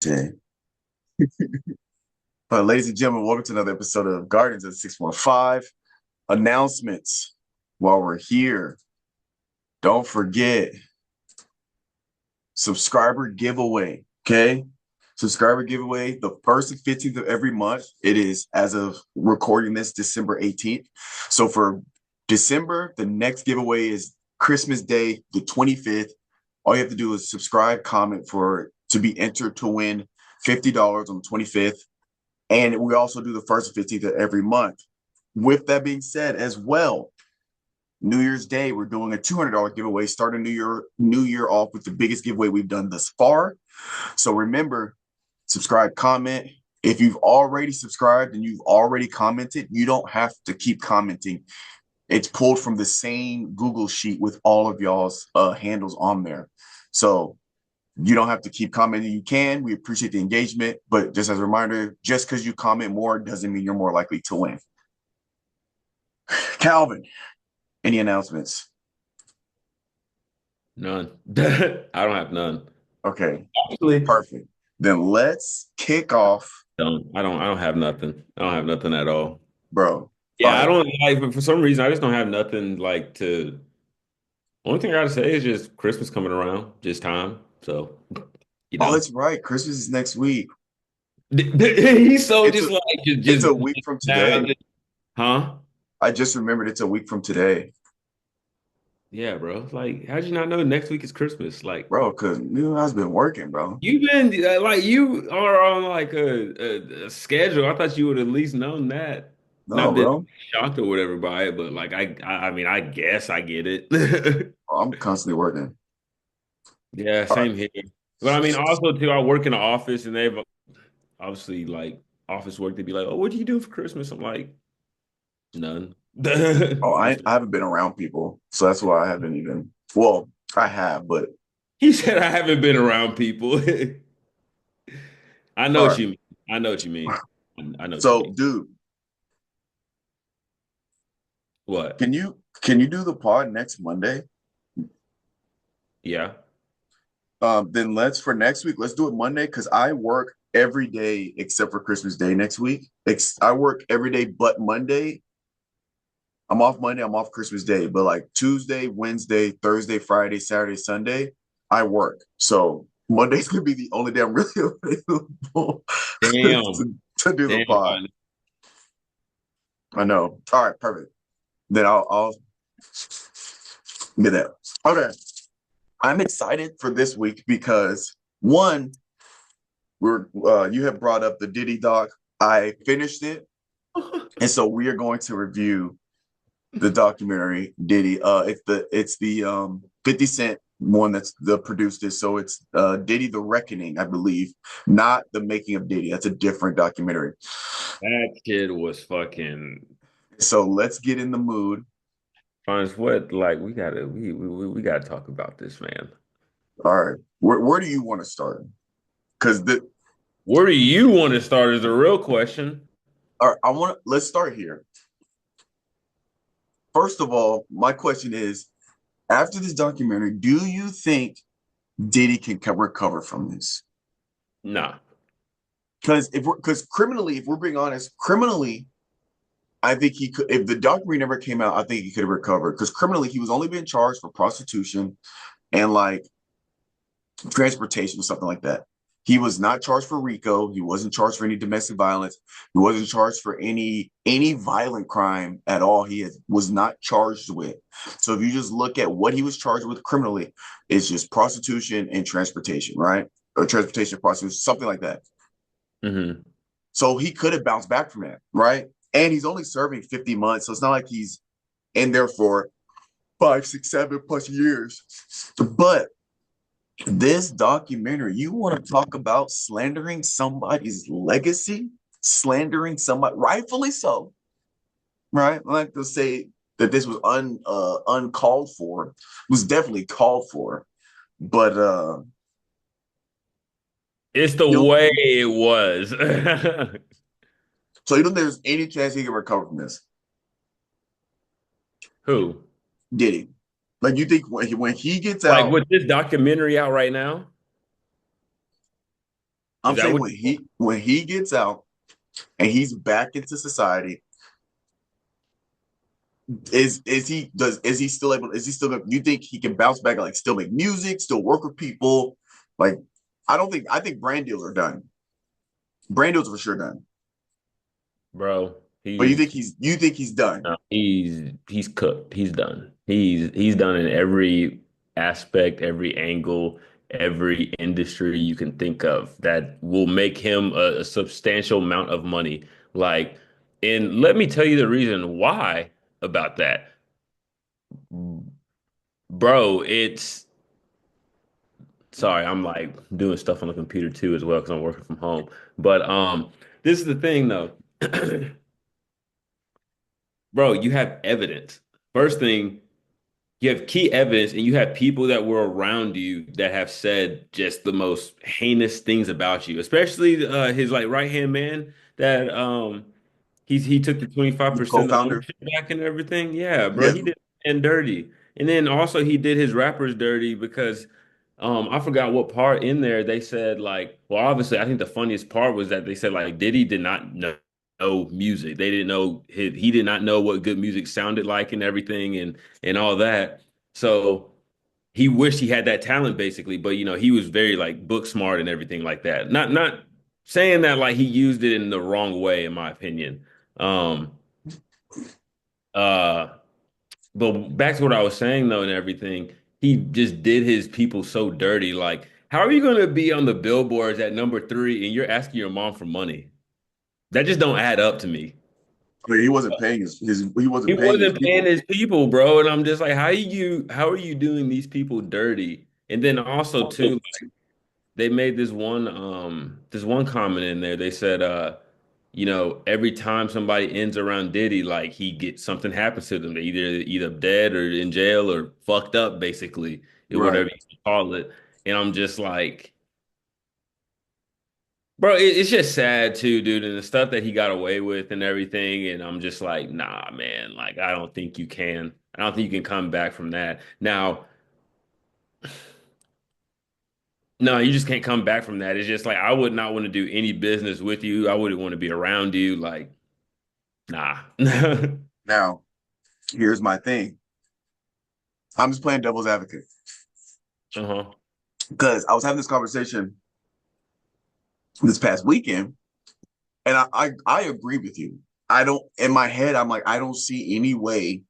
Okay. But ladies and gentlemen, welcome to another episode of Guardians of 615. Announcements while we're here. Don't forget, subscriber giveaway. Okay. Subscriber giveaway the 1st and 15th of every month. It is, as of recording this, December 18th. So for December, the next giveaway is Christmas Day, the 25th. All you have to do is subscribe, comment to be entered to win $50 on the 25th. And we also do the 1st and 15th of every month. With that being said, as well, New Year's Day, we're doing a $200 giveaway, starting New Year off with the biggest giveaway we've done thus far. So remember, subscribe, comment. If you've already subscribed and you've already commented, you don't have to keep commenting. It's pulled from the same Google sheet with all of y'all's handles on there. So you don't have to keep commenting. You can. We appreciate the engagement. But just as a reminder, just because you comment more doesn't mean you're more likely to win. Calvin, any announcements? None. I don't have none. Okay, Actually, perfect. Then let's kick off, I don't have nothing. I don't have nothing at all. bro. All Yeah, I right. don't like, but for some reason I just don't have nothing like to only thing I gotta say is just Christmas coming around, just time. So, you Oh, know. that's right. Christmas is next week. He's so It's just a like it's just a week from now, today. huh? I just remembered it's a week from today, Yeah, bro. Like, how'd you not know next week is Christmas? Like, bro. Because I've been working, bro. you've been like you are on like a schedule. I thought you would at least known that. No, Not that bro. shocked or whatever by it, but like I mean I guess I get it. I'm constantly working. Yeah, All right. same here. But I mean also too, I work in the office and they've obviously like office work. They'd be like, "Oh, what do you do for Christmas?" I'm like, "None." Oh, I, Just I haven't been around people, so that's why I haven't even. Well, I have, but he said I haven't been around people. I know all what right. you mean. I know what you mean. I know what you So, mean. dude, What? can you do the pod next Monday? Yeah. Then for next week, let's do it Monday because I work every day except for Christmas Day next week. I work every day but Monday. I'm off Monday, I'm off Christmas Day, but like Tuesday, Wednesday, Thursday, Friday, Saturday, Sunday, I work. So Monday's gonna be the only day I'm really available Damn. to do the pod. Damn. I know. All right, perfect. Then I'll get that. Okay. I'm excited for this week because one, you have brought up the Diddy doc. I finished it, and so we are going to review the documentary Diddy. It's the 50 Cent one that's the produced it. So it's Diddy the Reckoning, I believe, not the making of Diddy. That's a different documentary. That kid was fucking So let's get in the mood. Fonz, what like we gotta talk about this, man. All right, where do you want to start? Because the Where do you want to start is the real question. all right, let's start here. First of all, my question is, after this documentary, do you think Diddy can recover from this? Nah. Because criminally, if we're being honest, criminally, I think he could. If the documentary never came out, I think he could have recovered. Because criminally, he was only being charged for prostitution and like transportation or something like that. He was not charged for RICO. He wasn't charged for any domestic violence. He wasn't charged for any violent crime at all. Was not charged with. So if you just look at what he was charged with criminally, it's just prostitution and transportation, right? Or transportation, prostitution, something like that. Hmm. So he could have bounced back from that, right? And he's only serving 50 months. So it's not like he's in there for 5, 6, 7+ years. But this documentary, you want to talk about slandering somebody's legacy, slandering somebody, rightfully so, right? I like to say that this was uncalled for, it was definitely called for, but It's the you know, way it was. so you know, there's any chance he can recover from this? Who? Did he? Like you think when he gets Like out, with this documentary out right now? Is I'm that saying what? when he gets out and he's back into society, is he still able? Is he still? You think he can bounce back? Like still make music, still work with people? Like I think brand deals are done. Brand deals are for sure done. Bro, But you think he's done? he's cooked. He's done. He's done in every aspect, every angle, every industry you can think of that will make him a substantial amount of money. Like, and let me tell you the reason why about that. Bro, it's sorry, I'm like doing stuff on the computer too as well because I'm working from home. But this is the thing though. Bro, you have evidence. First thing, you have key evidence and you have people that were around you that have said just the most heinous things about you, especially his like right hand man that he took the The 25% of co-founder? ownership back and everything. Yeah, bro, Yeah, he did and dirty. And then also he did his rappers dirty because I forgot what part in there they said like, well, obviously I think the funniest part was that they said like Diddy did not know music. They didn't know he did not know what good music sounded like and everything and all that. So he wished he had that talent basically, but you know, he was very like book smart and everything like that. Not saying that like he used it in the wrong way, in my opinion. Um uh but back to what I was saying though and everything, he just did his people so dirty. Like, how are you gonna be on the billboards at number 3 and you're asking your mom for money? That just don't add up to me. I mean, he wasn't paying he He wasn't paying his wasn't paying people. his people, bro. And I'm just like, how are you doing these people dirty? And then also too, they made this one comment in there. They said you know, every time somebody ends around Diddy, like he gets something happens to them. They either dead or in jail or fucked up, basically, or Right. whatever you call it. And I'm just like, bro, it's just sad too, dude, and the stuff that he got away with and everything. And I'm just like, nah, man, like I don't think you can. I don't think you can come back from that. Now, no, you just can't come back from that. It's just like I would not want to do any business with you. I wouldn't want to be around you. Like, nah. Now, here's my thing. I'm just playing devil's advocate Uh-huh. because I was having this conversation this past weekend, and I agree with you. I don't in my head, I'm like, I don't see any way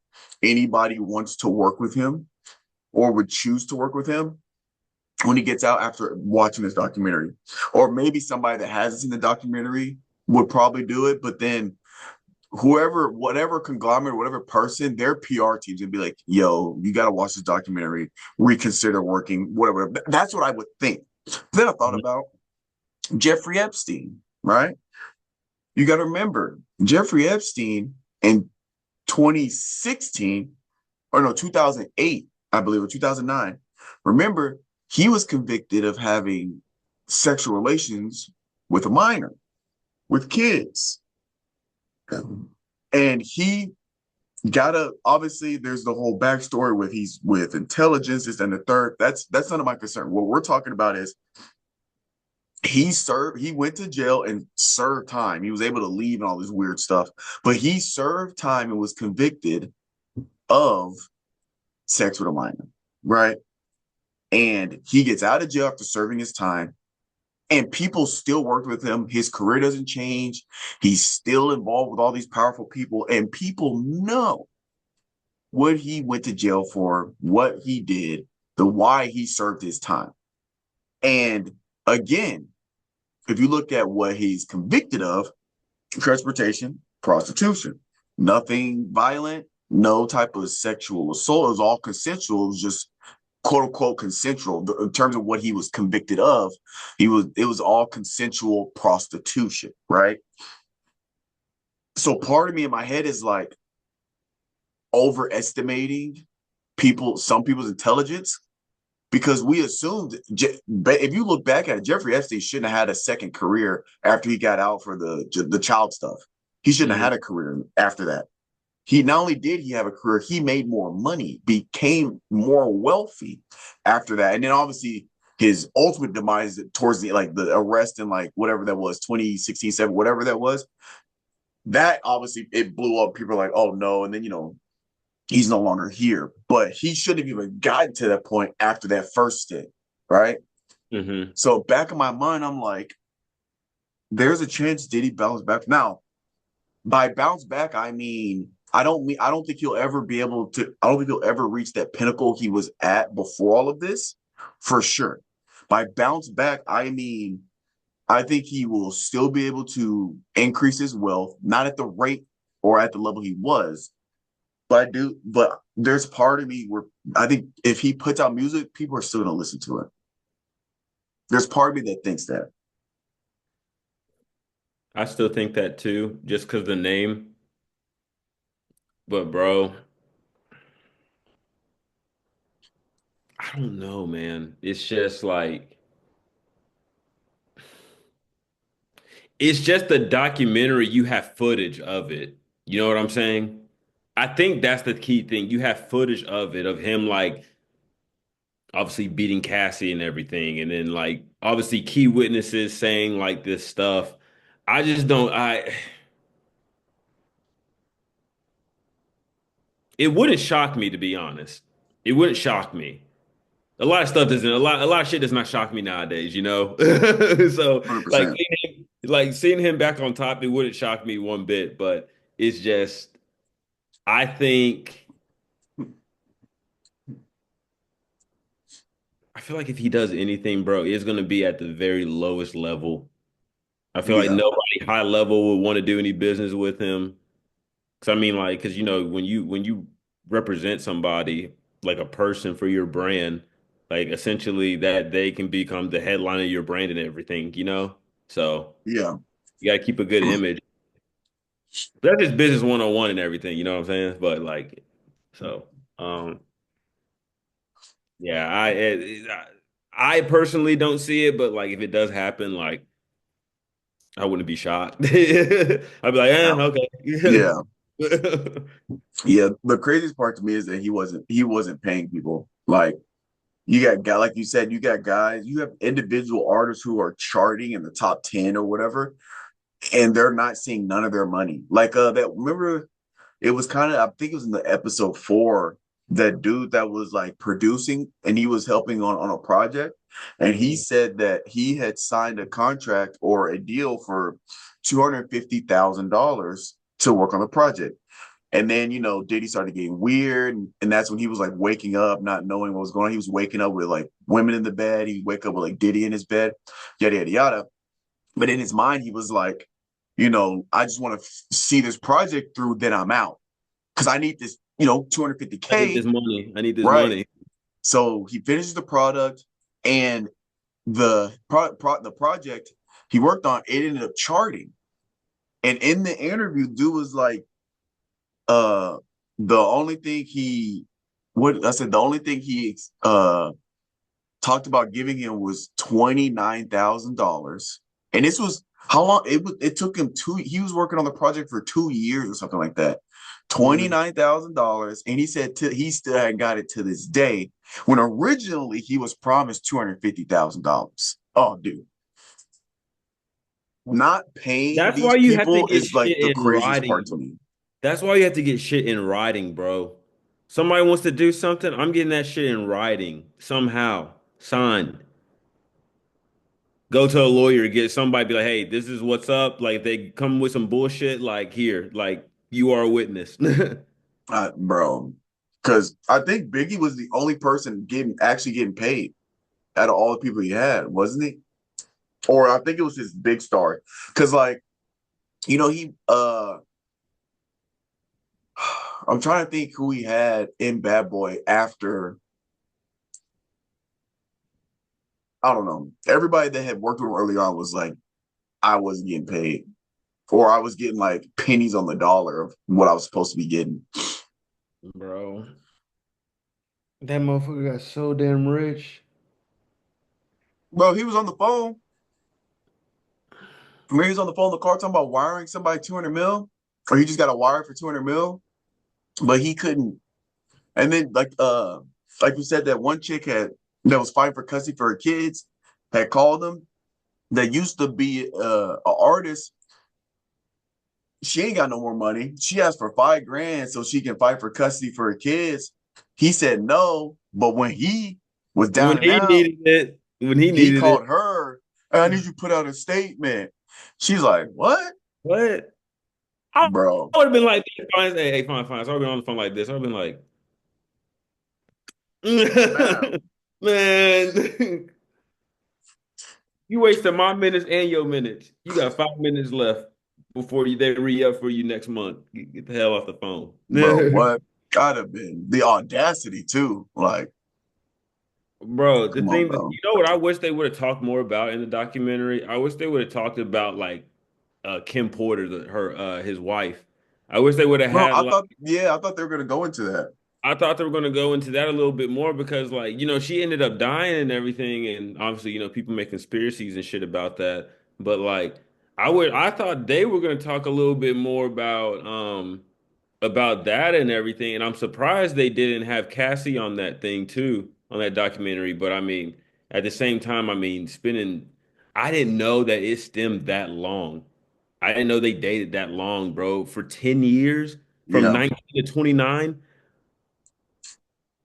anybody wants to work with him or would choose to work with him when he gets out after watching this documentary. Or maybe somebody that hasn't seen the documentary would probably do it, but then whoever, whatever conglomerate, whatever person, their PR teams would be like, yo, you got to watch this documentary, reconsider working, whatever. That's what I would think. Then I thought about Jeffrey Epstein, right? You got to remember, Jeffrey Epstein in 2016, or no, 2008, I believe, or 2009. Remember, he was convicted of having sexual relations with a minor, with kids. And he gotta obviously there's the whole backstory with he's with intelligence, this and the third. That's none of my concern. What we're talking about is he went to jail and served time. He was able to leave and all this weird stuff, but he served time and was convicted of sex with a minor, right? And he gets out of jail after serving his time, and people still worked with him. His career doesn't change. He's still involved with all these powerful people, and people know what he went to jail for, what he did, the why he served his time. And again, if you look at what he's convicted of, transportation, prostitution, nothing violent, no type of sexual assault. It was all consensual. It was just quote unquote consensual in terms of what he was convicted of. It was all consensual prostitution, right? So part of me in my head is like overestimating some people's intelligence because we assumed if you look back at it, Jeffrey Epstein shouldn't have had a second career after he got out for the child stuff. He shouldn't have Mhm. had a career after that. He not only did he have a career, he made more money, became more wealthy after that. And then obviously his ultimate demise towards the like the arrest and like whatever that was 2016 7 whatever that was, that obviously it blew up. People are like, oh no, and then he's no longer here, but he shouldn't have even gotten to that point after that first stint, right? Hmm. So back in my mind, I'm like, there's a chance Diddy bounce back. Now, by bounce back, I don't think he'll ever be able to. I don't think he'll ever reach that pinnacle he was at before all of this, for sure. By bounce back, I think he will still be able to increase his wealth, not at the rate or at the level he was, but I do. But there's part of me where I think if he puts out music, people are still gonna listen to it. There's part of me that thinks that. I still think that too, just because the name. But bro, I don't know, man. It's just like it's just a documentary. You have footage of it. You know what I'm saying? I think that's the key thing. You have footage of it, of him like obviously beating Cassie and everything, and then like obviously key witnesses saying like this stuff. I just don't. It wouldn't shock me to be honest. It wouldn't shock me. A lot of stuff doesn't. A lot of shit does not shock me nowadays. You know. So 100%. like seeing him back on top, it wouldn't shock me one bit. But it's just I think I feel like if he does anything, bro, it's gonna be at the very lowest level. I feel like Yeah. nobody high level would want to do any business with him. Cause I mean, like, cause when you represent somebody like a person for your brand, like essentially that they can become the headline of your brand and everything, you know? So Yeah. you gotta keep a good image. That's just business 101 and everything, you know what I'm saying? But like, so um, yeah, I personally don't see it, but like if it does happen, like I wouldn't be shocked. I'd be like, Yeah. okay. Yeah. Yeah. The craziest part to me is that he wasn't paying people. Like you got guy like you said, you got guys, you have individual artists who are charting in the top 10 or whatever, and they're not seeing none of their money. Like that remember it was kind of I think it was in the episode 4, that dude that was like producing and he was helping on a project, and he Mhm. said that he had signed a contract or a deal for $250,000 to work on the project. And then, Diddy started getting weird. And that's when he was like waking up, not knowing what was going on. He was waking up with like women in the bed. He'd wake up with like Diddy in his bed, yada, yada, yada. But in his mind, he was like, I just want to see this project through, then I'm out. Cause I need this, I need this 250K. money. I need this Right. money. So he finishes the product, and the project he worked on, it ended up charting. And in the interview, dude was like, uh the only thing he what I said the only thing he talked about giving him was $29,000. And this was how long it took him he was working on the project for 2 years or something like that. Mhm. $29,000, and he said he still hadn't got it to this day, when originally he was promised $250,000. Oh, dude, not paying That's why these you have to people get is like shit the in craziest part writing, to bro. me. That's why you have to get shit in writing, bro. Somebody wants to do something, I'm getting that shit in writing somehow, signed. Go to a lawyer, get somebody, be like, hey, this is what's up. Like, if they come with some bullshit, like, here, like, you are a witness. Bro, because I think Biggie was the only person getting paid out of all the people he had, wasn't he? Or I think it was his big star. Because like, he I'm trying to think who he had in Bad Boy after, I don't know. Everybody that had worked with him early on was like, I wasn't getting paid. Or I was getting like pennies on the dollar of what I was supposed to be getting. Bro, that motherfucker got so damn rich. Bro, he was on the phone. Maybe he was on the phone in the car talking about wiring somebody 200 mil, or he just got a wire for 200 mil, but he couldn't. And then like you said, that one chick had that was fighting for custody for her kids had called him that used to be an artist. She ain't got no more money. She asked for 5 grand so she can fight for custody for her kids. He said no, but when he was down When and he out, needed it, when he he needed it, called her. I need you to put out a statement. She's like, what, what? I bro? would have been like, fine, hey, fine, fine. So I've been on the phone like this. I've been like, Now, man, you wasted my minutes and your minutes. You got 5 minutes left before they re-up for you next month. Get the hell off the phone. bro, what? Gotta been the audacity too. Like, Bro, the come on, thing that bro. you know what I wish they would have talked more about in the documentary? I wish they would have talked about like Kim Porter, her his wife. I wish they would have Bro, had I like thought, yeah, I thought they were gonna go into that. I thought they were going to go into that a little bit more because like, she ended up dying and everything and obviously, people make conspiracies and shit about that. But like I thought they were going to talk a little bit more about that and everything. And I'm surprised they didn't have Cassie on that thing too, on that documentary. But I mean, at the same time, I mean, I didn't know that it stemmed that long. I didn't know they dated that long, bro. For 10 years, from Yeah, 19 to 29.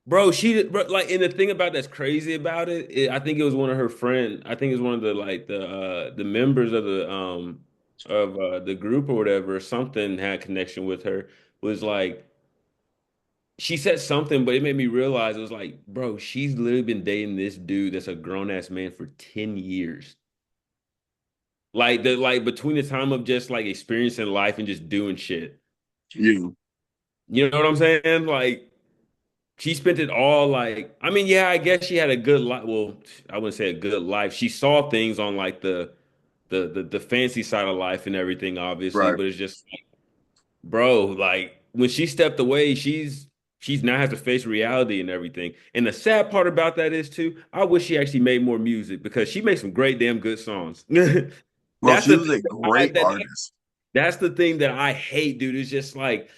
Bro, bro, like, and the thing about that's crazy about I think it was one of her friend. I think it was one of the like the members of the group or whatever, or something had connection with her. Was like she said something, but it made me realize it was like, bro, she's literally been dating this dude that's a grown ass man for 10 years. Like between the time of just like experiencing life and just doing shit. you. You know what I'm saying? Like she spent it all like, I mean, yeah, I guess she had a good life. Well, I wouldn't say a good life. She saw things on like the fancy side of life and everything, obviously, Right. but it's just bro, like when she stepped away, she's now has to face reality and everything. And the sad part about that is too, I wish she actually made more music because she makes some great damn good songs. Bro, That's she the was a thing great that artist. that's the thing that I hate, dude. It's just like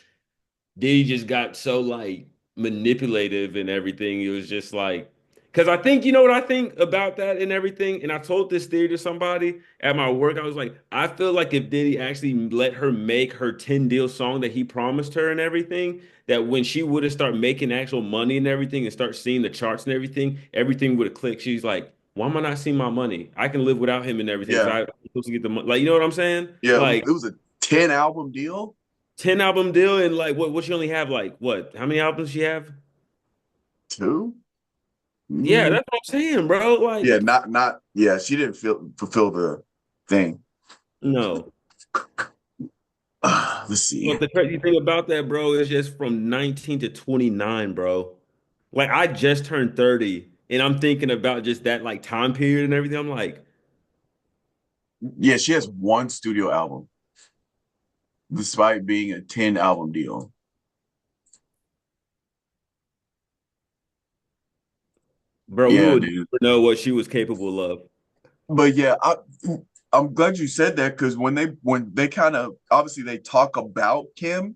Diddy just got so like manipulative and everything. It was just like, because I think, you know what I think about that and everything. And I told this theory to somebody at my work. I was like, I feel like if Diddy actually let her make her 10 deal song that he promised her and everything, that when she would have started making actual money and everything and start seeing the charts and everything would have clicked. She's like, why am I not seeing my money? I can live without him and everything because Yeah, I'm supposed to get the money. Like, you know what I'm saying? yeah. Like, It was a 10 album deal. 10 album deal and like what she only have like what? How many albums she have? Two. Yeah, Mm. that's what I'm saying, bro. Like Yeah, what the f not. Yeah, she didn't fulfill the thing. no. Let's see. But the crazy thing about that, bro, is just from 19 to 29, bro. Like I just turned 30 and I'm thinking about just that like time period and everything. I'm like, Yeah, she has one studio album, despite being a 10 album deal. bro, we Yeah, would dude. never know what she was capable of. But yeah, I'm glad you said that because when they kind of obviously they talk about Kim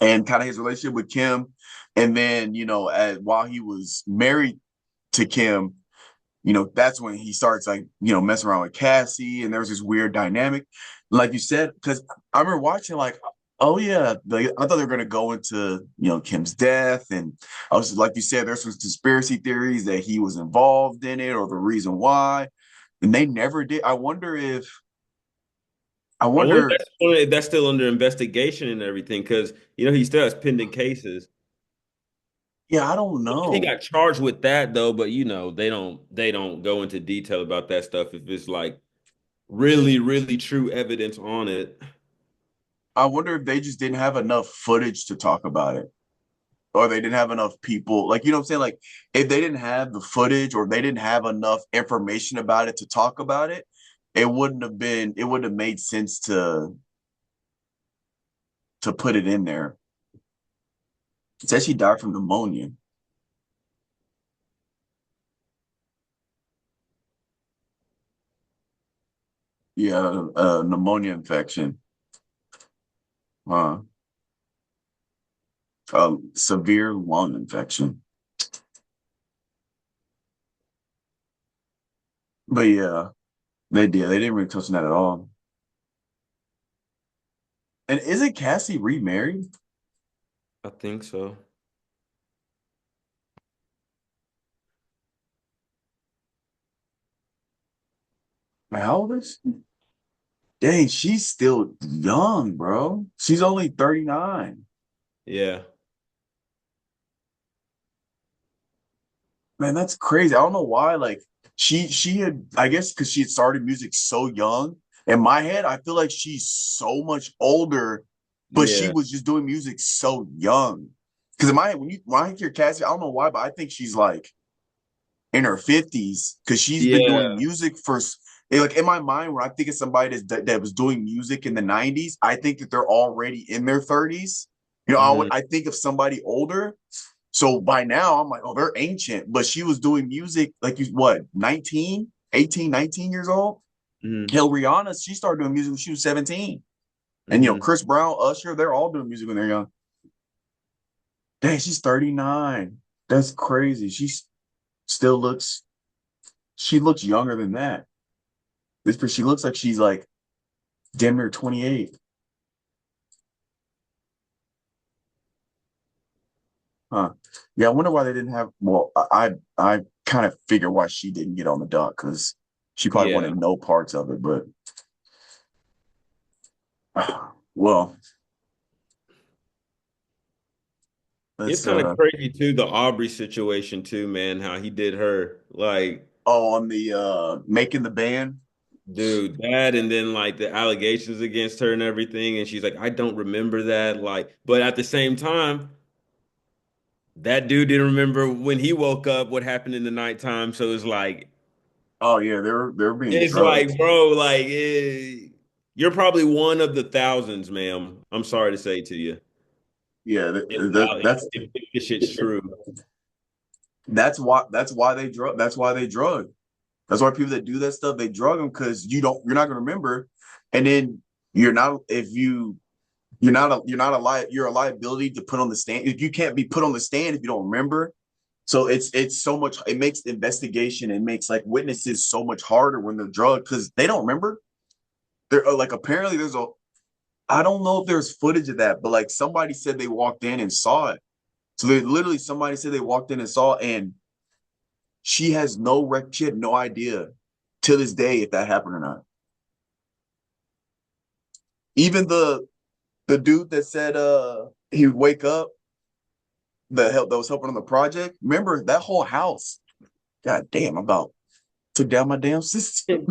and kind of his relationship with Kim, and then while he was married to Kim, that's when he starts like messing around with Cassie, and there was this weird dynamic, like you said, because I remember watching like, oh yeah, I thought they were gonna go into Kim's death, and I was like you said, there's some conspiracy theories that he was involved in it or the reason why, and they never did. I I wonder wonder, if that's still under investigation and everything, because he still has pending cases. yeah, I don't He know. got charged with that though, but they don't go into detail about that stuff if it's like really, really true evidence on it. I wonder if they just didn't have enough footage to talk about it, or they didn't have enough people. Like, what I'm saying? Like, if they didn't have the footage or they didn't have enough information about it to talk about it, it wouldn't have made sense to put it in there. It says she died from pneumonia. Yeah, pneumonia infection. Severe lung infection. But yeah, they did. They didn't really touch on that at all. And isn't Cassie remarried? I think so. How old is she? Dang, she's still young, bro. She's only 39. Yeah. Man, that's crazy. I don't know why. Like she had, I guess because she had started music so young. In my head, I feel like she's so much older, but she Yeah. was just doing music so young. Because in my head, when I hear Cassie, I don't know why, but I think she's like in her 50s because she's been Yeah. doing music for like in my mind when I think of somebody that was doing music in the 90s, I think that they're already in their 30s. Hmm. I think of somebody older. So by now I'm like, oh, they're ancient. But she was doing music like you what, 19, 18, 19 years old? Hmm. Hell, Rihanna, she started doing music when she was 17. And Hmm. Chris Brown, Usher, they're all doing music when they're young. Dang, she's 39. That's crazy. Still looks she looks younger than that. She looks like she's like damn near 28. Huh. Yeah, I wonder why they didn't have. Well, I kind of figure why she didn't get on the dock because she probably Yeah. wanted no parts of it. But well, It's let's kind of crazy too, the Aubrey situation too, man, how he did her. Like, on the making the band. dude, that and then like the allegations against her and everything. And she's like, I don't remember that. Like, but at the same time, that dude didn't remember when he woke up what happened in the nighttime. So Oh yeah, they're being it's drugged. like, bro, like you're probably one of the thousands, ma'am. I'm sorry to say to you. Yeah, If, if this shit's true. that's why they drug. That's why they drug. That's why people that do that stuff they drug them because you're not gonna remember, and then you're not if you you're not a you're a liability to put on the stand. You can't be put on the stand if you don't remember. So it's so much. It makes the investigation. It makes like witnesses so much harder when they're drugged because they don't remember. They're like apparently there's a. I don't know if there's footage of that, but like somebody said they walked in and saw it. So they literally somebody said they walked in and saw it, and she has no rec. She had no idea to this day if that happened or not. Even the dude that said he would wake up the help that was helping on the project. Remember that whole house? God damn, I about took down my damn system.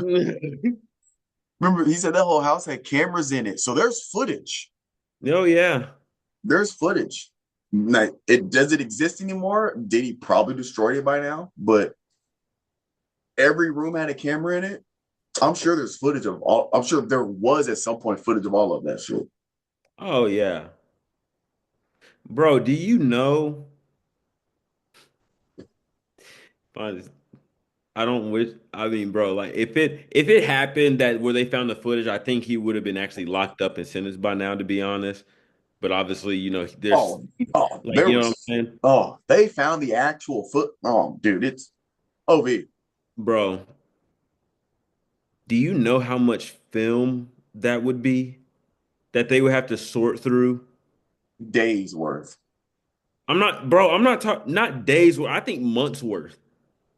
Remember, he said that whole house had cameras in it. So there's footage. Oh yeah. There's footage. Now, it does it exist anymore? Did he probably destroyed it by now? But every room had a camera in it. I'm sure there's footage of all. I'm sure there was at some point footage of all of that shit. Oh yeah. Bro, do you know? I don't wish. I mean, bro, like if it happened that where they found the footage, I think he would have been actually locked up and sentenced by now, to be honest. But obviously, there's like There you know what was. I'm saying, They found the actual foot. Oh, dude, it's OV bro. Do you know how much film that would be that they would have to sort through? days worth. I'm not, bro. I'm not talking not days worth. I think months worth.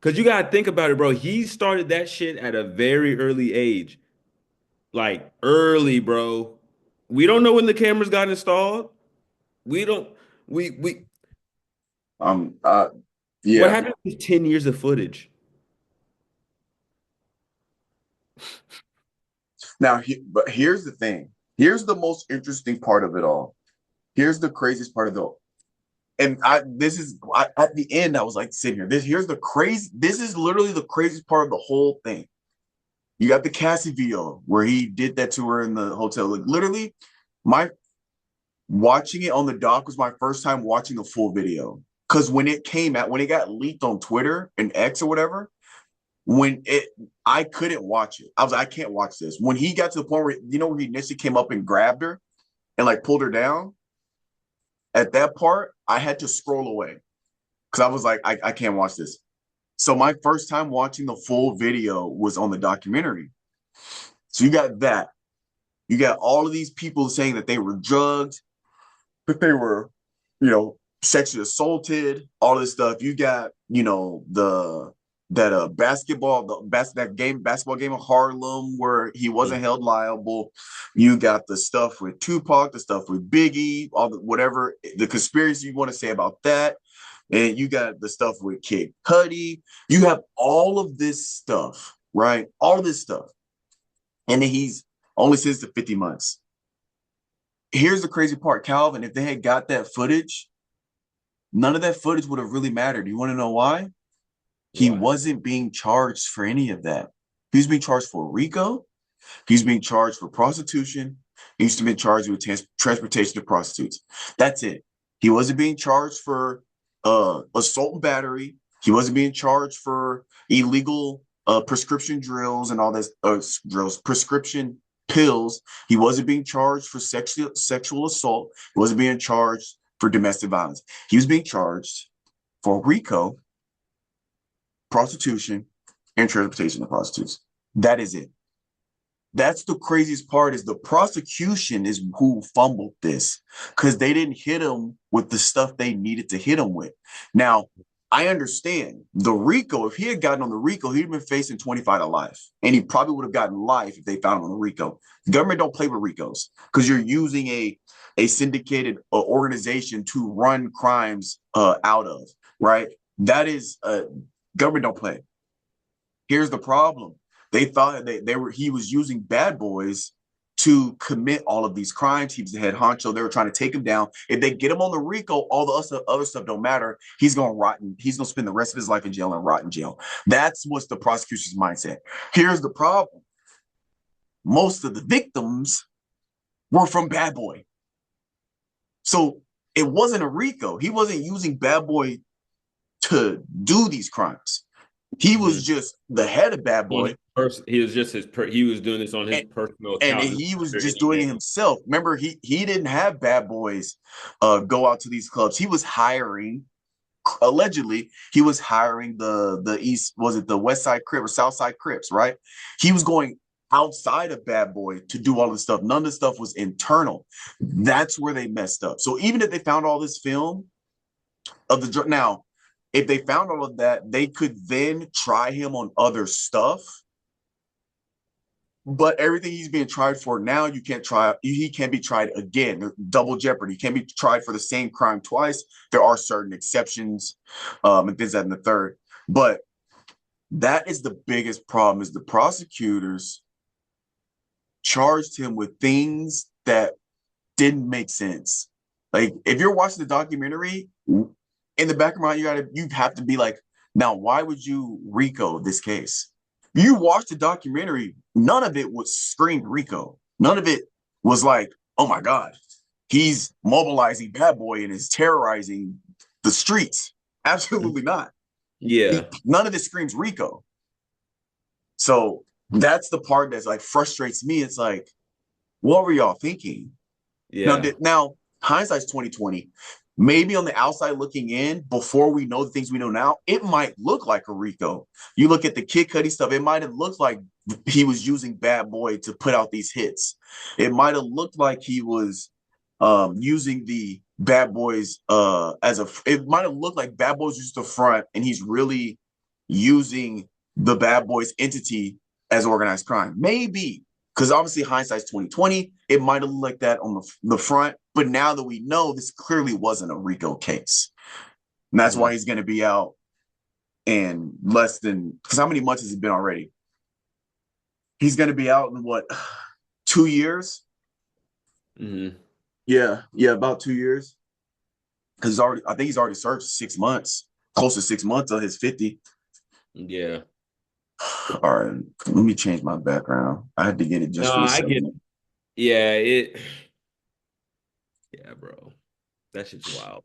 Cause you gotta think about it, bro. He started that shit at a very early age, like early, bro. We don't know when the cameras got installed. We don't. We. Um, What yeah. happened with 10 years of footage? Now, but here's the thing. Here's the most interesting part of it all. Here's the craziest part of it all. And at the end, I was like sitting here. Here's the crazy. This is literally the craziest part of the whole thing. You got the Cassie video where he did that to her in the hotel. Like literally, my watching it on the doc was my first time watching the full video. Because when it came out, when it got leaked on Twitter and X or whatever, when it I couldn't watch it. I was like, I can't watch this. When he got to the point where where he initially came up and grabbed her and like pulled her down, at that part, I had to scroll away because I was like, I can't watch this. So my first time watching the full video was on the documentary. So you got that. You got all of these people saying that they were drugged, that they were, sexually assaulted, all this stuff. You got, the that basketball game of Harlem where he wasn't held liable. You got the stuff with Tupac, the stuff with Biggie, all the whatever the conspiracy you want to say about that. And you got the stuff with Kid Cudi. You have all of this stuff, right? All of this stuff. And then he's only sentenced to 50 months. Here's the crazy part, Calvin. If they had got that footage, none of that footage would have really mattered. You want to know why? He Why? wasn't being charged for any of that. He was being charged for RICO. He's being charged for prostitution. He used to be charged with transportation of prostitutes. That's it. He wasn't being charged for assault and battery. He wasn't being charged for illegal prescription drills and all this prescription pills. He wasn't being charged for sexual assault. He wasn't being charged for domestic violence. He was being charged for RICO, prostitution, and transportation of prostitutes. That is it. That's the craziest part is the prosecution is who fumbled this because they didn't hit him with the stuff they needed to hit him with. Now, I understand the RICO, if he had gotten on the RICO, he'd have been facing 25 to life. And he probably would have gotten life if they found him on the RICO. The government don't play with RICOs because you're using a syndicated organization to run crimes out of, right? That is government don't play. Here's the problem. They thought he was using bad boys to commit all of these crimes. He was the head honcho. They were trying to take him down. If they get him on the RICO, all the other stuff don't matter. He's gonna rot. He's gonna spend the rest of his life in jail and rot in jail. That's what's the prosecution's mindset. Here's the problem. Most of the victims were from Bad Boy. So it wasn't a RICO. He wasn't using Bad Boy to do these crimes. He was just the head of Bad Boy. He was just he was doing this on his And, personal and account. he was just doing it himself. Remember, he didn't have Bad Boys go out to these clubs. He was hiring, allegedly, he was hiring the East, was it the West Side Crips or South Side Crips, right? He was going outside of Bad Boy to do all this stuff. None of the stuff was internal. That's where they messed up. So even if they found all this film of the now, if they found all of that, they could then try him on other stuff. But everything he's being tried for now, you can't try. He can't be tried again. Double jeopardy. He can't be tried for the same crime twice. There are certain exceptions, and this, that, and the third. But that is the biggest problem: is the prosecutors charged him with things that didn't make sense. Like if you're watching the documentary, in the back of your mind, you have to be like, now why would you RICO this case? You watch the documentary, none of it was screamed RICO. None of it was like, oh my God, he's mobilizing Bad Boy and is terrorizing the streets. Absolutely not. Yeah. None of this screams RICO. So that's the part that's like frustrates me. It's like, what were y'all thinking? Yeah. Now hindsight's 2020. Maybe on the outside looking in, before we know the things we know now, it might look like a RICO. You look at the Kid Cudi stuff, it might have looked like he was using Bad Boy to put out these hits. It might have looked like he was using the Bad Boys it might have looked like Bad Boys used the front and he's really using the Bad Boys entity as organized crime. Maybe, because obviously hindsight's 2020. It might have looked like that on the front, but now that we know this clearly wasn't a RICO case. And that's why he's going to be out in less than, because how many months has it been already? He's going to be out in what, 2 years? Mm-hmm. Yeah, about 2 years. Because I think he's already served 6 months, close to 6 months of his 50. Yeah. All right, let me change my background. I had to get it just No, for the I get. segment. Yeah, it. Yeah, bro, that shit's wild.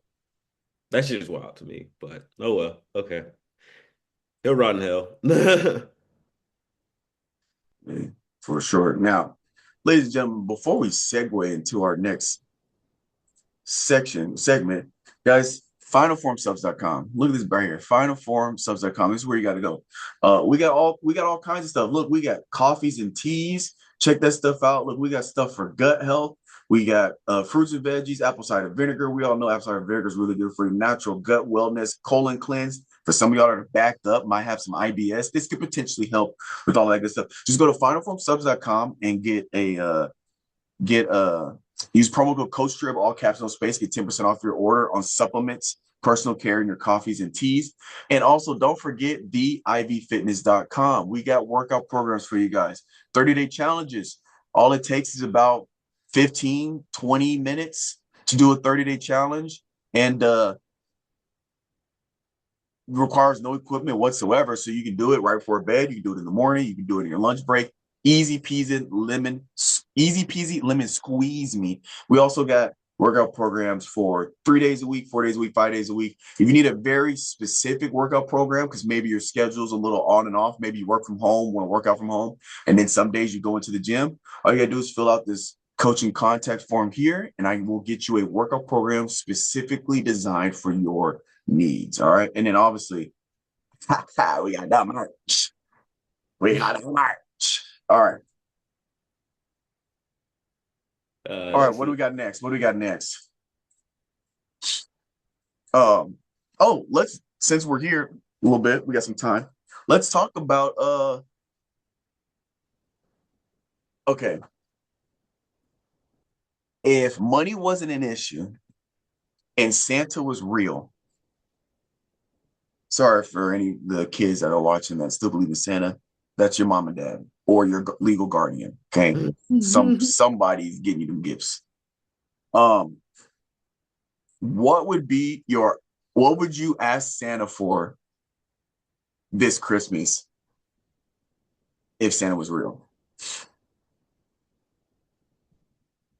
That shit's wild to me. But oh well. Okay, he'll rot in hell. Yeah, for sure. Now, ladies and gentlemen, before we segue into our next segment, guys, finalformsubs.com. Look at this right here. Finalformsubs.com. This is where you got to go. We got all kinds of stuff. Look, we got coffees and teas. Check that stuff out. Look, we got stuff for gut health. We got fruits and veggies, apple cider vinegar. We all know apple cider vinegar is really good for your natural gut wellness, colon cleanse. For some of y'all that are backed up, might have some IBS. This could potentially help with all that good stuff. Just go to finalformsubs.com and get use promo code CoachTrib, all caps no space, get 10% off your order on supplements, personal care, and your coffees and teas. And also don't forget theivfitness.com. We got workout programs for you guys, 30-day challenges. All it takes is about 15, 20 minutes to do a 30-day challenge. And requires no equipment whatsoever. So you can do it right before bed. You can do it in the morning. You can do it in your lunch break. Easy peasy lemon squeeze me. We also got workout programs for 3 days a week, 4 days a week, 5 days a week. If you need a very specific workout program, because maybe your schedule's a little on and off, maybe you work from home, want to work out from home, and then some days you go into the gym, all you gotta do is fill out this coaching contact form here, and I will get you a workout program specifically designed for your needs. All right. And then obviously, we got that merch. We got that merch. All right. All right. What do we got next? What do we got next? Oh, since we're here a little bit, we got some time. Let's talk about okay. If money wasn't an issue and Santa was real, sorry for any of the kids that are watching that still believe in Santa. That's your mom and dad or your legal guardian. Okay, somebody's getting you them gifts. Um, what would be your what would you ask Santa for this Christmas if Santa was real?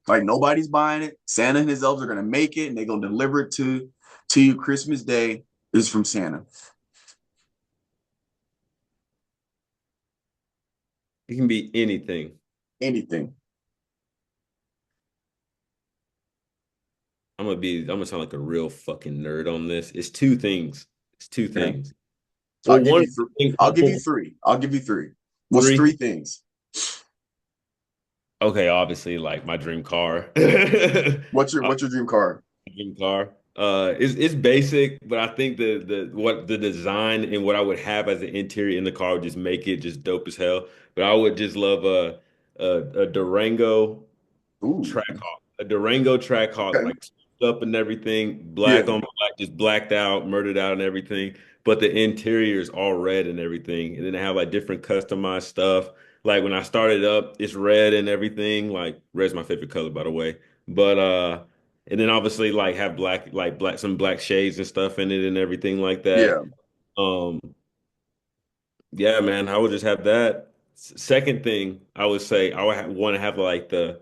Like nobody's buying it. Santa and his elves are gonna make it, and they're gonna deliver it to you Christmas Day. Is from Santa. It can be anything. Anything. I'm gonna sound like a real fucking nerd on this. It's two things. It's two Okay. things. I'll Well, give one you th- thing, I'll give you three. I'll give you three. What's three three. things? Okay, obviously, like my dream car. What's your dream car? Dream car. It's basic, but I think the what the design and what I would have as an interior in the car would just make it just dope as hell. But I would just love a Durango Ooh, Trackhawk, a Durango Trackhawk, okay. like up and everything, black Yeah, on black, just blacked out, murdered out and everything. But the interior is all red and everything, and then they have like different customized stuff. Like when I started up, it's red and everything. Like red's my favorite color, by the way. But and then obviously like have black some black shades and stuff in it and everything like that. yeah, Um, yeah, man, I would just have that. Second thing, I would say I would want to have like the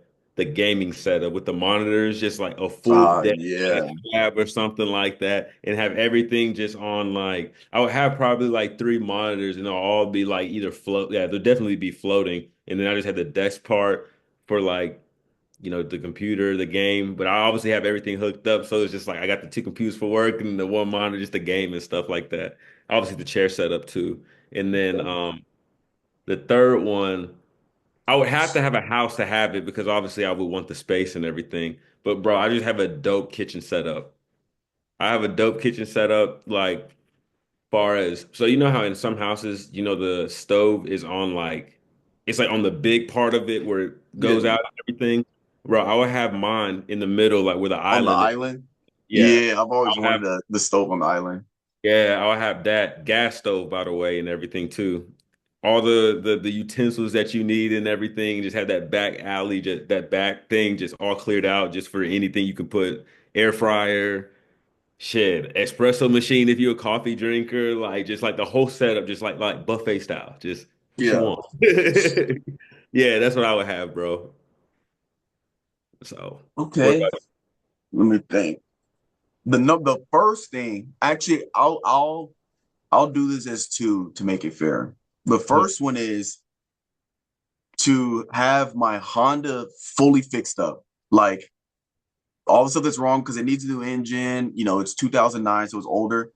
gaming setup with the monitors, just like a full deck yeah, lab or something like that, and have everything just on like I would have probably like three monitors, and they'll all be like either float. Yeah, they'll definitely be floating, and then I just had the desk part for like the computer, the game, but I obviously have everything hooked up, so it's just like I got the two computers for work and the one monitor just the game and stuff like that. Obviously the chair setup too. And then the third one, I would have to have a house to have it because obviously I would want the space and everything. But bro, I just have a dope kitchen setup. I have a dope kitchen setup like far as so you know how in some houses, the stove is on like it's like on the big part of it where it goes yeah. out and everything. Bro, I would have mine in the middle, like where the On the island is. island? Yeah. Yeah, I've always I'll have wanted the stove on the island. yeah, I'll have that gas stove by the way and everything too. All the utensils that you need and everything, just have that back alley, just that back thing just all cleared out just for anything you can put air fryer. Shit, espresso machine if you're a coffee drinker, like just like the whole setup, just like buffet style, just what you Yeah. want. Yeah, that's what I would have, bro. So, what Okay. about Let me think. The first thing, actually, I'll do this as two to make it fair. The you? first one is to have my Honda fully fixed up. Like all the stuff that's wrong because it needs a new engine. You know, it's 2009, so it's older.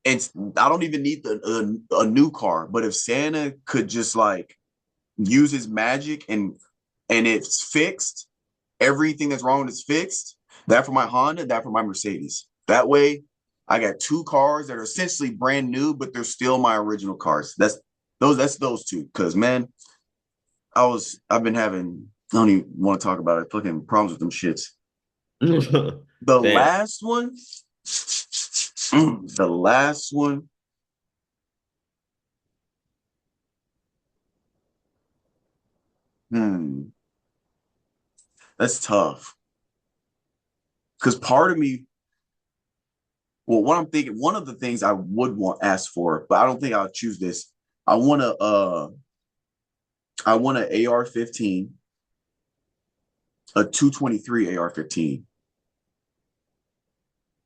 And I don't even need a new car. But if Santa could just like use his magic and it's fixed, everything that's wrong is fixed. That for my Honda, that for my Mercedes. That way, I got two cars that are essentially brand new, but they're still my original cars. That's those two. Because man, I've been having I don't even want to talk about it. Fucking problems with them shits. The Damn. last one, the last one. Hmm, that's tough. Because part of me, well, what I'm thinking, one of the things I would want ask for, but I don't think I'll choose this. I want to I want an AR-15, a 223 AR-15.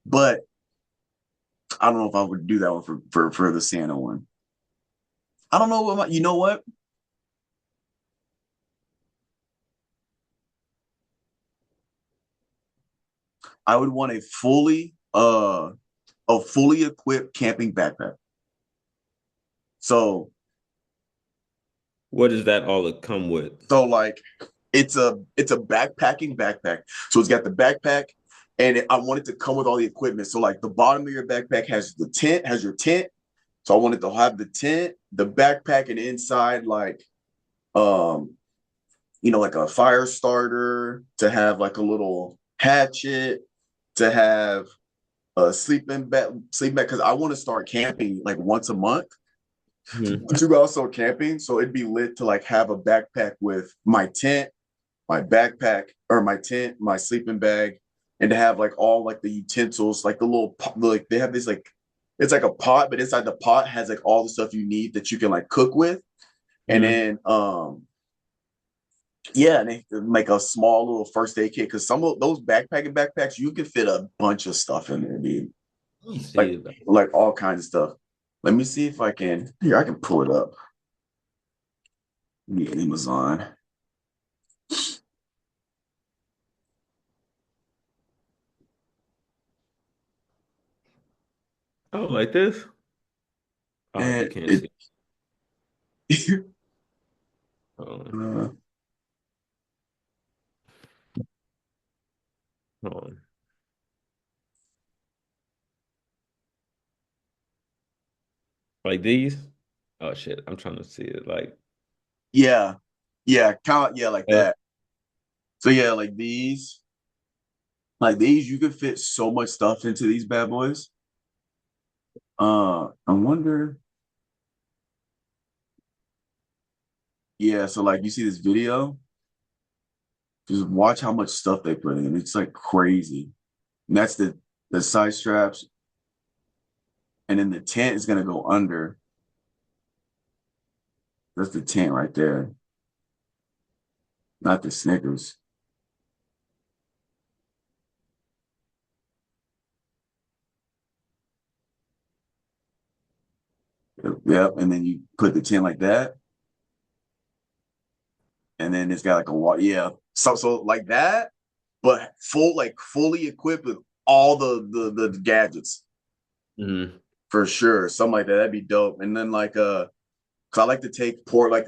But I don't know if I would do that one for the Santa one. I don't know what you know what? I would want a fully equipped camping backpack. So What does that all come with? like it's a backpacking backpack. So it's got the backpack and I want it to come with all the equipment. So like the bottom of your backpack has the tent, has your tent. So I wanted to have the tent, the backpack, and inside like um like a fire starter, to have like a little hatchet, to have a sleeping bag because I want to start camping like once a month. Mhm. To also camping, so it'd be lit to like have a backpack with my tent, my backpack, or my tent, my sleeping bag, and to have like all like the utensils, like the little like they have this like it's like a pot, but inside the pot has like all the stuff you need that you can like cook with, and Mhm. then yeah, and they make a small little first aid kit because some of those backpacking backpacks you can fit a bunch of stuff in there, dude. Let me Like see that. like all kinds of stuff. Let me see if I can. Here, I can pull it up. Amazon. Oh, like this? Oh, you And can't it see. Hold on. uh, Hold on. Like these? Oh shit. I'm trying to see it. Like yeah, yeah, kind of yeah, like uh, that. So yeah, like these, you could fit so much stuff into these bad boys. I wonder. Yeah, so like you see this video, just watch how much stuff they put in. It's like crazy. And that's the side straps, and then the tent is gonna go under. That's the tent right there, not the Snickers. Yep, and then you put the tent like that, and then it's got like a wall. Yeah, so like that, but fully equipped with all the gadgets mhm. for sure. Something like that. That'd be dope. And then like cause I like to take port like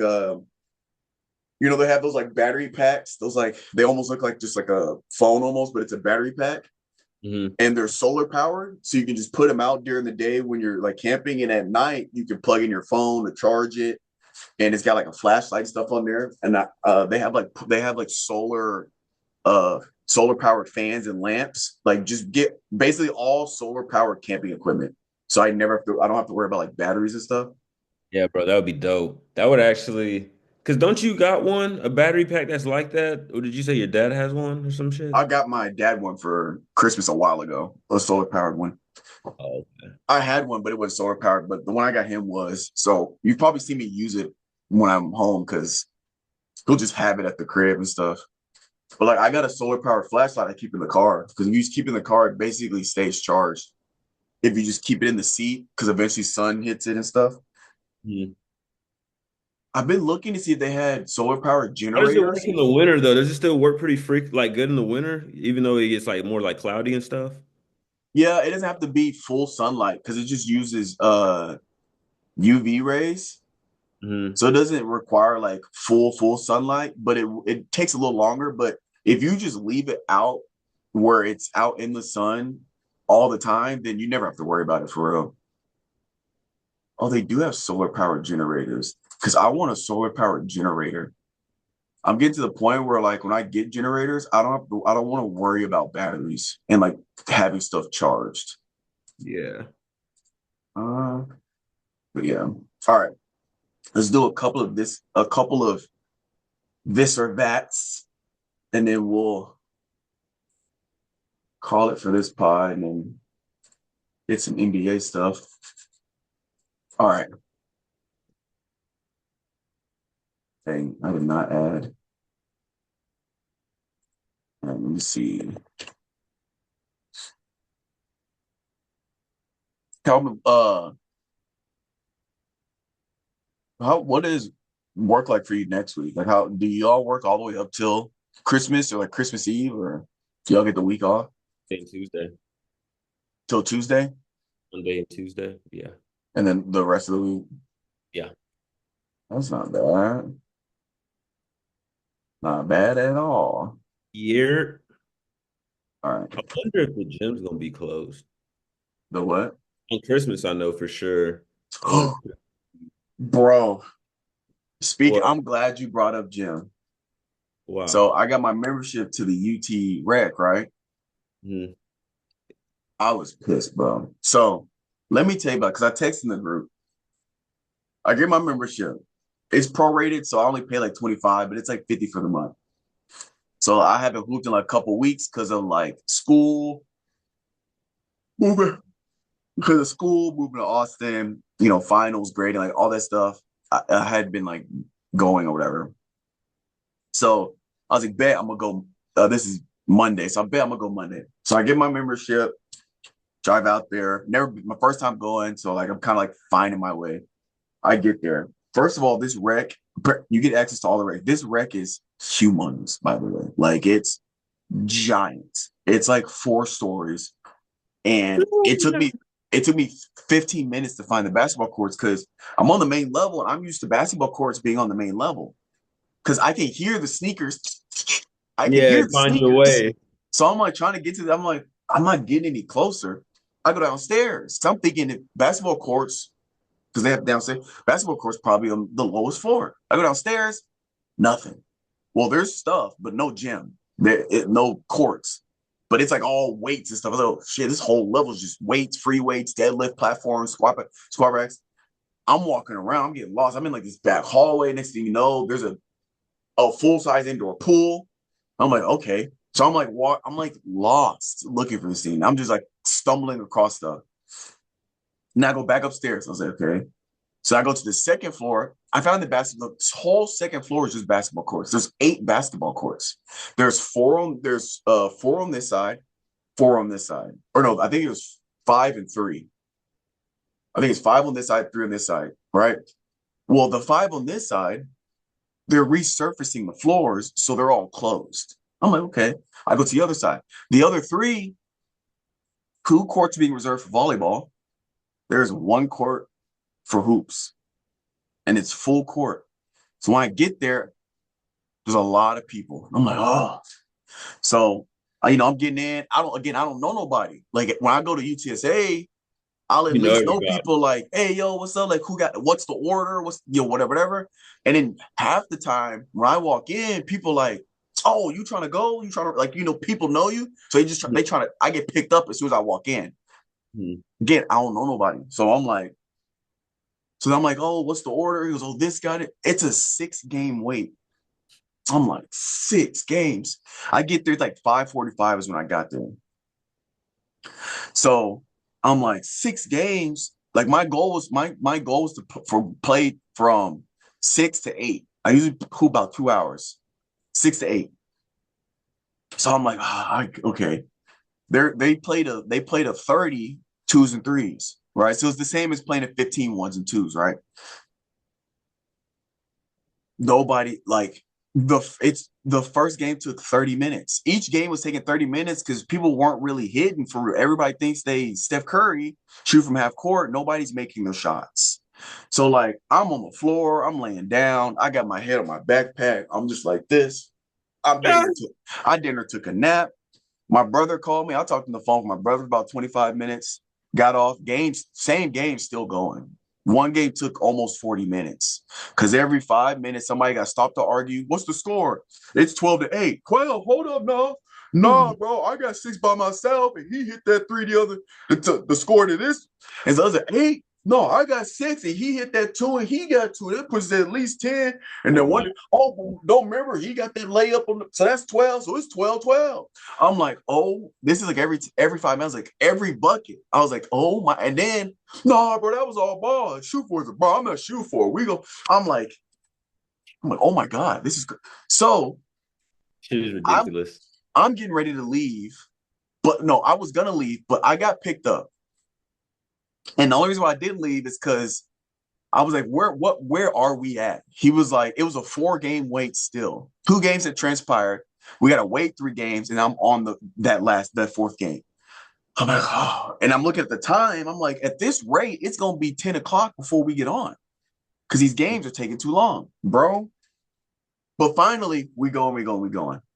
they have those like battery packs. Those like they almost look like just like a phone almost, but it's a battery pack. Mhm. And they're solar powered, so you can just put them out during the day when you're like camping, and at night you can plug in your phone to charge it, and it's got like a flashlight stuff on there, and they have like solar powered fans and lamps, like just get basically all solar powered camping equipment. So I don't have to worry about like batteries and stuff. Yeah, bro, that would be dope. That would actually, because don't you got one, a battery pack that's like that? Or did you say your dad has one or some shit? I got my dad one for Christmas a while ago, a solar powered one. Oh, I had one, but it was solar powered. But the one I got him was, so you probably see me use it when I'm home because he'll just have it at the crib and stuff. But like I got a solar powered flashlight I keep in the car because if you just keep it in the car, it basically stays charged. If you just keep it in the seat, because eventually sun hits it and stuff. mhm. I've been looking to see if they had solar powered How does it work generators. in the winter though? Does it still work pretty like good in the winter, even though it gets like more like cloudy and stuff? Yeah, it doesn't have to be full sunlight because it just uses UV rays. Hmm. So it doesn't require like full sunlight, but it takes a little longer. But if you just leave it out where it's out in the sun all the time, then you never have to worry about it for real. Oh, they do have solar powered generators because I want a solar powered generator. I'm getting to the point where like when I get generators, I don't want to worry about batteries and like having stuff charged. Yeah. Uh, but yeah. All right. Let's do a couple of this or that's, and then we'll call it for this pod and then get some NBA stuff. All right. Dang, I did not add. Let me see. Tell me, what is work like for you next week? Like, how do y'all work all the way up till Christmas or like Christmas Eve, or do y'all get the week off Monday and Tuesday. till Tuesday Monday and Tuesday. Yeah. and then the rest of the week? Yeah. That's not bad. Not bad at all. Year. All right. I wonder if the gym's gonna be closed. The what? On Christmas, I know for sure. On Bro, speaking, what? I'm glad you brought up gym. Wow. So I got my membership to the UT Rec, right? Mhm. I was pissed, bro. So let me tell you about because I texted in the group. I get my membership. It's prorated, so I only pay like 25, but it's like 50 for the month. So I haven't hooped in like a couple weeks because of like school moving, because of school moving to Austin, finals, grading, like all that stuff. I had been like going or whatever. So I was like, bet I'm gonna go. This is Monday, so I bet I'm gonna go Monday. So I get my membership, drive out there. Never my first time going, so like I'm kind of like finding my way. I get there. First of all, this rec, you get access to all the rec. This rec is humongous, by the way. Like it's giant. It's like 4 stories. And it took me 15 minutes to find the basketball courts because I'm on the main level and I'm used to basketball courts being on the main level. Because I can hear the sneakers. I can Yeah, hear the find your sneakers. way. So I'm like trying to get to them. I'm like, I'm not getting any closer. I go downstairs. So I'm thinking if basketball courts, because they have downstairs, basketball courts probably on the lowest floor. I go downstairs, nothing. Well, there's stuff, but no gym. No courts. But it's like all weights and stuff. So shit, this whole level is just weights, free weights, deadlift platforms, squat racks. I'm walking around, I'm getting lost. I'm in like this back hallway. Next thing you know, there's a full size indoor pool. I'm like, okay. So I'm like lost looking for the scene. I'm just like stumbling across stuff. Now I go back upstairs. I was like, okay. So I go to the second floor. I found the basketball. This whole second floor is just basketball courts. There's 8 basketball courts. There's four on this side, 4 on this side. Or no, I think it was 5 and 3. I think it's 5 on this side, 3 on this side. Right. Well, the 5 on this side, they're resurfacing the floors, so they're all closed. I'm like, okay. I go to the other side. The other 3, 2 courts being reserved for volleyball. There's 1 court for hoops, and it's full court. So when I get there, there's a lot of people. I'm like, oh. So, I'm getting in. I don't know nobody. Like when I go to UTSA, I'll at You know least know everybody. people like, hey, yo, what's up? Like, what's the order? Whatever, whatever. And then half the time when I walk in, people like, oh, you trying to go? You trying to, like, people know you. So they try to, I get picked up as soon as I walk in. Mhm. Again, I don't know nobody. So I'm like, oh, what's the order? He goes, oh, this got it. It's a 6-game wait. I'm like, 6 games. I get there like 5:45 is when I got there. So I'm like 6 games. Like my goal was to play from 6 to 8. I usually hoop about 2 hours, 6 to 8. So I'm like, okay. They played a 30 twos and threes, right? So it's the same as playing a 15 ones and twos, right? nobody like it's the first game took 30 minutes. Each game was taking 30 minutes because people weren't really hitting for real. Everybody thinks they Steph Curry shoot from half court. Nobody's making those shots. So like I'm on the floor, I'm laying down, I got my head on my backpack. I'm just like this. I dinner took a nap. My brother called me. I talked on the phone with my brother for about 25 minutes. Got off. Games, same game, still going. One game took almost 40 minutes because every 5 minutes somebody got stopped to argue. What's the score? It's 12 to 8. 12, hold up, no. No, bro, I got six by myself and he hit that three the other the score to this. And the other eight. No, I got six and he hit that two and he got two. That puts it at least 10. And then one, oh, don't remember, he got that layup on the, so that's 12. So it's 12-12. I'm like, oh, this is like every 5 minutes, like every bucket. I was like, oh my, and then no, bro, that was all ball. Shoot for it, bro. I'm not shoot for it. We go. I'm like, oh my god, this is good. So Shit is I'm ridiculous. I'm getting ready to leave, but no, I was gonna leave, but I got picked up, and the only reason why I didn't leave is because I was like, where are we at? He was like, it was a 4 game wait still. 2 games had transpired. We gotta wait 3 games, and I'm on that fourth game. I'm like, oh, and I'm looking at the time. I'm like, at this rate, it's gonna be 10 o'clock before we get on because these games are taking too long, bro. But finally, we going.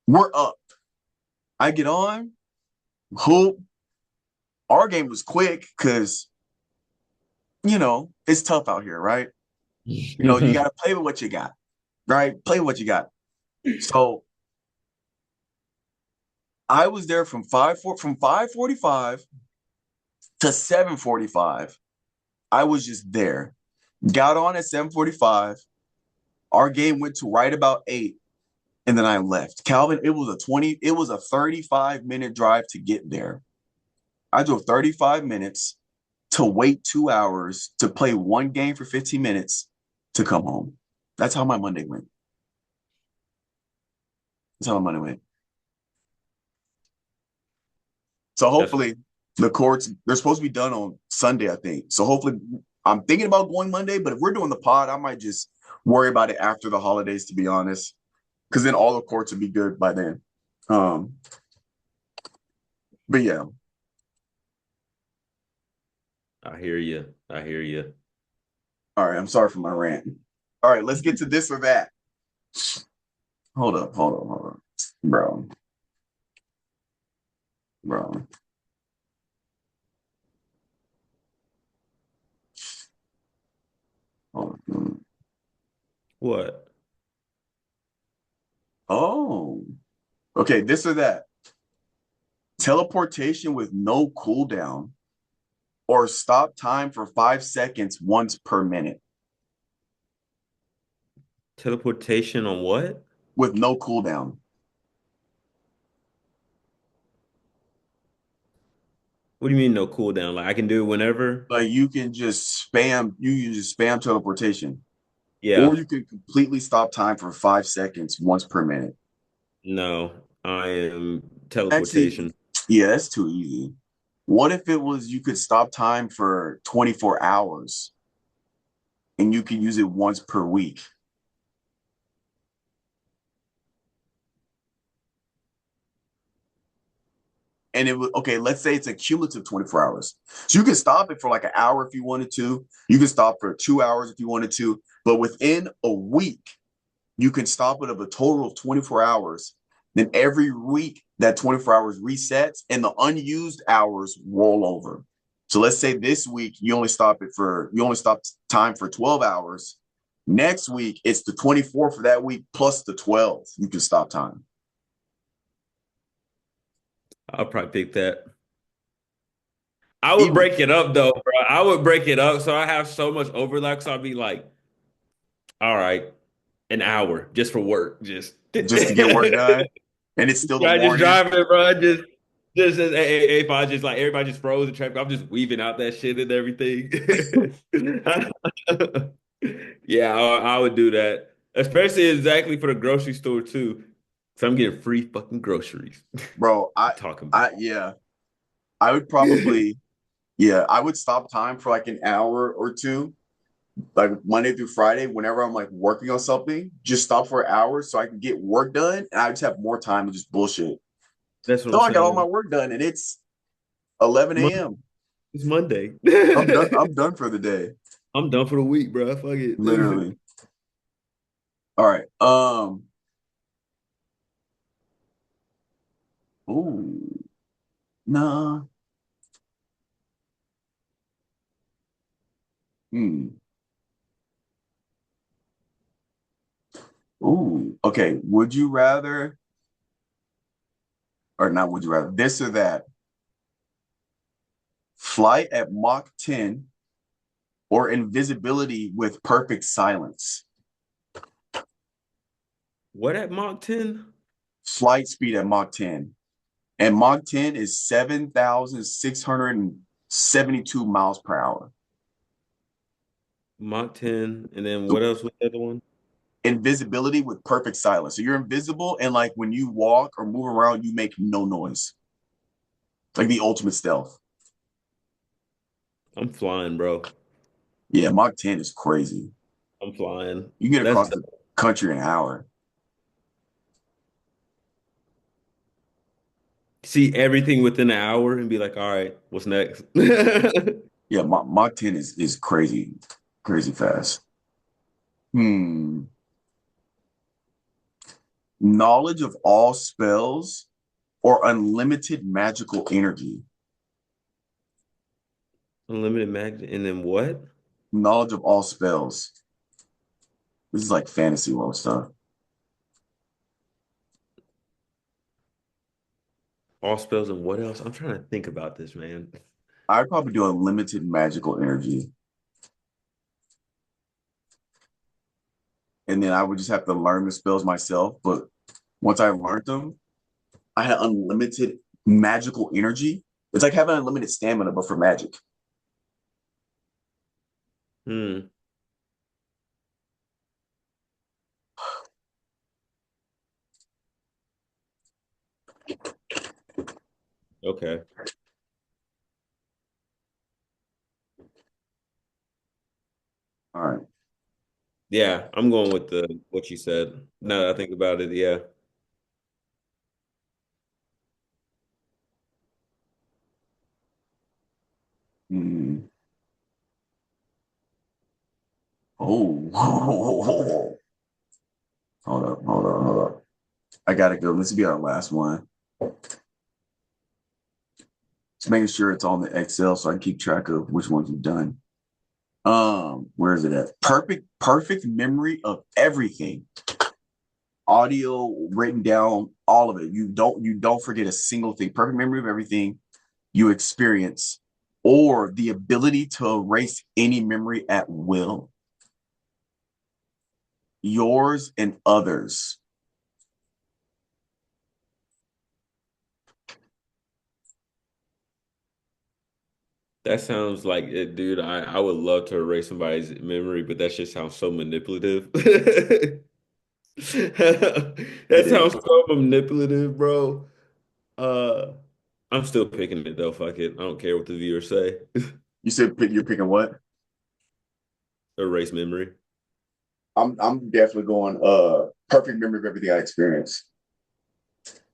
We're up. I get on. Hoop. Our game was quick because it's tough out here, right? You got to play with what you got, right? Play with what you got. So I was there from 5:45 to 7:45. I was just there. Got on at 7:45. Our game went to right about 8, and then I left. Calvin, it was a 35-minute drive to get there. I drove 35 minutes to wait 2 hours to play one game for 15 minutes to come home. That's how my Monday went. That's how my Monday went. So That's hopefully the courts, they're supposed to be done on Sunday, I think. So hopefully I'm thinking about going Monday, but if we're doing the pod, I might just worry about it after the holidays, to be honest, because then all the courts will be good by then. Um, but yeah. I hear you. I hear you. All right. I'm sorry for my rant. All right. Let's get to this or that. Hold up. Bro. Bro. What? Oh. Okay. This or that. Teleportation with no cooldown or stop time for 5 seconds once per minute Teleportation on what? with no cooldown. What do you mean no cooldown? Like I can do it whenever? Like you can just spam teleportation, or Yeah. you can completely stop time for 5 seconds once per minute. No, I am Actually, teleportation. yeah, that's too easy. What if it was you could stop time for 24 hours and you could use it once per week? And it was okay, let's say it's a cumulative 24 hours. So you can stop it for like an hour if you wanted to. You can stop for 2 hours if you wanted to. But within a week, you can stop it of a total of 24 hours. Then every week, that 24 hours resets and the unused hours roll over. So let's say this week you only stop time for 12 hours. Next week, it's the 24 for that week plus the 12. You can stop time. I'll probably pick that. I would Even break it up though, bro. I would break it up so I have so much overlap. So I'd be like, all right, an hour just for work. Just just to get work done. And it's still the I just morning. drive it, bro. Just if I just like everybody just froze the traffic, I'm just weaving out that shit and everything. Yeah, I would do that, especially exactly for the grocery store too. So I'm getting free fucking groceries. Bro, Talking about. yeah, I would probably, yeah, I would stop time for like an hour or two like Monday through Friday, whenever I'm like working on something, just stop for an hour so I can get work done, and I just have more time to just bullshit. That's what So I'm I got all my saying. work done, and it's 11 Mon- a.m. It's Monday. I'm done. I'm done for the day, I'm done for the week, bro. Fuck it. literally. All right. Ooh, nah. Hmm. Ooh. Okay. Would you rather, or not? Would you rather this or that? Flight at Mach 10 or invisibility with perfect silence? What at Mach 10? Flight speed at Mach 10. And Mach 10 is 7,672 miles per hour. Mach 10. And then So what else was the other one? invisibility with perfect silence. So you're invisible, and like when you walk or move around, you make no noise. Like the ultimate stealth. I'm flying, bro. Yeah, Mach 10 is crazy. I'm flying. You can get That's across the country in an hour. see everything within an hour and be like, all right, what's next? Yeah, Mach 10 is crazy, crazy fast. Hmm. Knowledge of all spells or unlimited magical energy. Unlimited mag, and then what? Knowledge of all spells. This is like fantasy world stuff. All spells and what else? I'm trying to think about this, man. I'd probably do unlimited magical energy. And then I would just have to learn the spells myself. But once I learned them, I had unlimited magical energy. It's like having unlimited stamina, but for magic. Hmm. Okay. All right. Yeah, I'm going with the what you said. Now that I think about it, yeah. Mm. Oh, hold up, hold up, hold up. I gotta go. This will be our last one. Just making sure it's on the Excel so I can keep track of which ones you've done. Where is it at? Perfect memory of everything. Audio written down, all of it. You don't forget a single thing. Perfect memory of everything you experience, or the ability to erase any memory at will, yours and others. That sounds like it, dude. I would love to erase somebody's memory, but that just sounds so manipulative. That It is. sounds so manipulative, bro. Uh, I'm still picking it though. Fuck it. I don't care what the viewers say. You said you're picking what? Erase memory. I'm definitely going perfect memory of everything I experienced.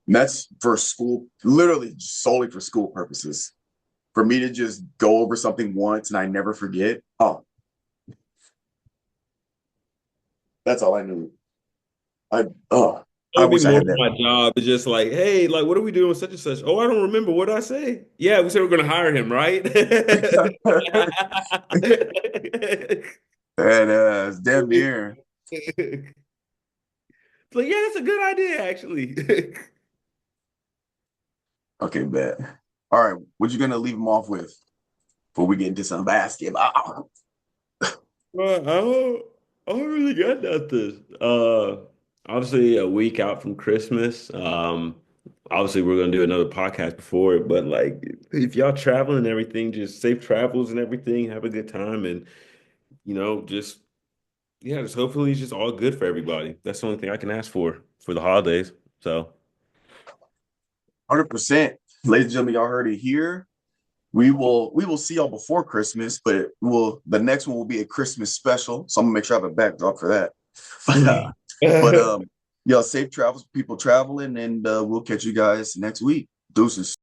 And that's for school, literally solely for school purposes. For me to just go over something once and I never forget. Oh, that's all I knew. I oh, It I would be wish I more had of that. my job. It's just like, hey, like, what are we doing with such and such? Oh, I don't remember what I say. Yeah, we said we're gonna hire him, right? And it's damn near. So yeah, that's a good idea, actually. Okay, bet. All right, what you gonna leave them off with before we get into some basketball? Well, I don't really got nothing. Obviously a week out from Christmas. Obviously we're gonna do another podcast before it, but like if y'all traveling and everything, just safe travels and everything, have a good time and just yeah, just hopefully it's just all good for everybody. That's the only thing I can ask for the holidays. So 100%. Ladies and gentlemen, y'all heard it here. we will see y'all before Christmas, but the next one will be a Christmas special. So I'm gonna make sure I have a backdrop for that. But y'all safe travels, people traveling, and we'll catch you guys next week. Deuces.